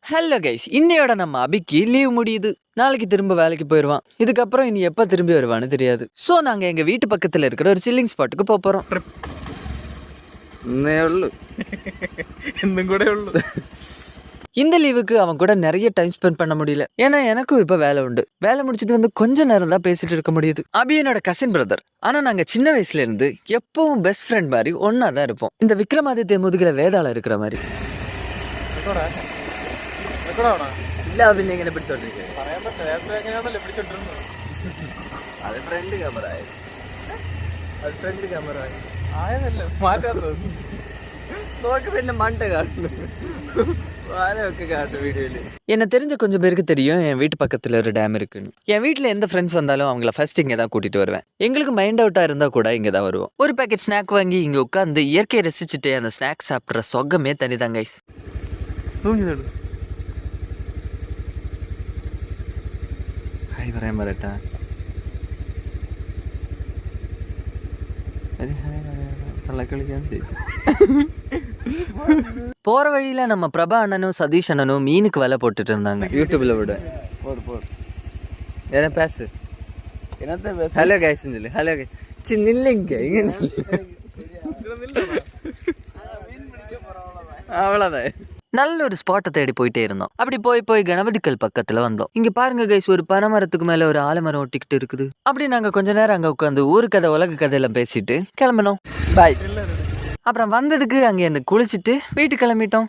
Hello guys, இன்னையோட நம்ம அபிக்கு leave முடியுது. நாளைக்கு திரும்ப வேலைக்கு போயிடுவான். இதுக்கப்புறம் இனி எப்போ திரும்பி வருவான்னு தெரியாது. ஸோ நாங்கள் எங்கள் வீட்டு பக்கத்தில் இருக்கிற ஒரு சில்லிங் ஸ்பாட்டுக்கு போகிறோம். இந்த லீவுக்கு அவன் கூட நிறைய டைம் ஸ்பெண்ட் பண்ண முடியல. ஏன்னா எனக்கும் இப்போ வேலை உண்டு. வேலை முடிச்சுட்டு வந்து கொஞ்ச நேரம் தான் பேசிட்டு இருக்க முடியுது. அபி என்னோட கசின் பிரதர். ஆனால் நாங்கள் சின்ன வயசுல இருந்து எப்பவும் பெஸ்ட் ஃப்ரெண்ட் மாதிரி ஒன்னா தான் இருப்போம். இந்த விக்ரமாதித்ய முதுகில வேதாளம் இருக்கிற மாதிரி. இல்ல அப்படின்னு எங்க எப்படி சொல்றீங்க? அது ஃப்ரெண்டு கேமரா, அது ஃப்ரெண்டு கேமரா ஆயதல்ல மாറ്റാது. நோக்கு என்ன மண்டை காட்டணும், வாழை வைக்க காட்டு வீடியோல. என்ன தெரிஞ்ச கொஞ்சம் பேருக்கு தெரியும் என் வீட்டு பக்கத்துல ஒரு டேம் இருக்குன்னு. என் வீட்டுல எந்த ஃப்ரெண்ட்ஸ் வந்தாலும் அவங்கள ஃபர்ஸ்ட் இங்கே தான் கூட்டிட்டு வருவேன். எங்களுக்கு மைண்ட் அவுட்டா இருந்தா கூட இங்கே தான் வருவோம். ஒரு பேக்கெட் ஸ்நாக் வாங்கி இங்க உட்காந்து இயற்கையை ரசிச்சுட்டு அந்த ஸ்நாக் சாப்பிட்ற சொகமே தனிதான் கைஸ். போற வழியில நம்ம பிரபா அண்ணனும் சதீஷ் அண்ணனும் மீனுக்கு வேலை போட்டுட்டு இருந்தாங்க. யூடியூப்ல விட என்ன பேசு. ஹலோ கைஸ் சொல்லு. Hello guys. நில்லுங்க, அவ்வளவுதான். நல்ல ஒரு ஸ்பாட்டை தேடி போயிட்டே இருந்தோம். அப்படி போய் கணபதிக்கல் பக்கத்துல வந்தோம். இங்க பாருங்க கைஸ், ஒரு பனைமரத்துக்கு மேல ஒரு ஆலமரம் ஒட்டிக்கிட்டு இருக்குது. அப்படி நாங்க கொஞ்ச நேரம் அங்க உட்காந்து ஊரு கதை உலக கதையெல்லாம் பேசிட்டு கிளம்பினோம். பாய். அப்புறம் வந்ததுக்கு அங்க இருந்து குளிச்சுட்டு வீட்டுக்கு கிளம்பிட்டோம்.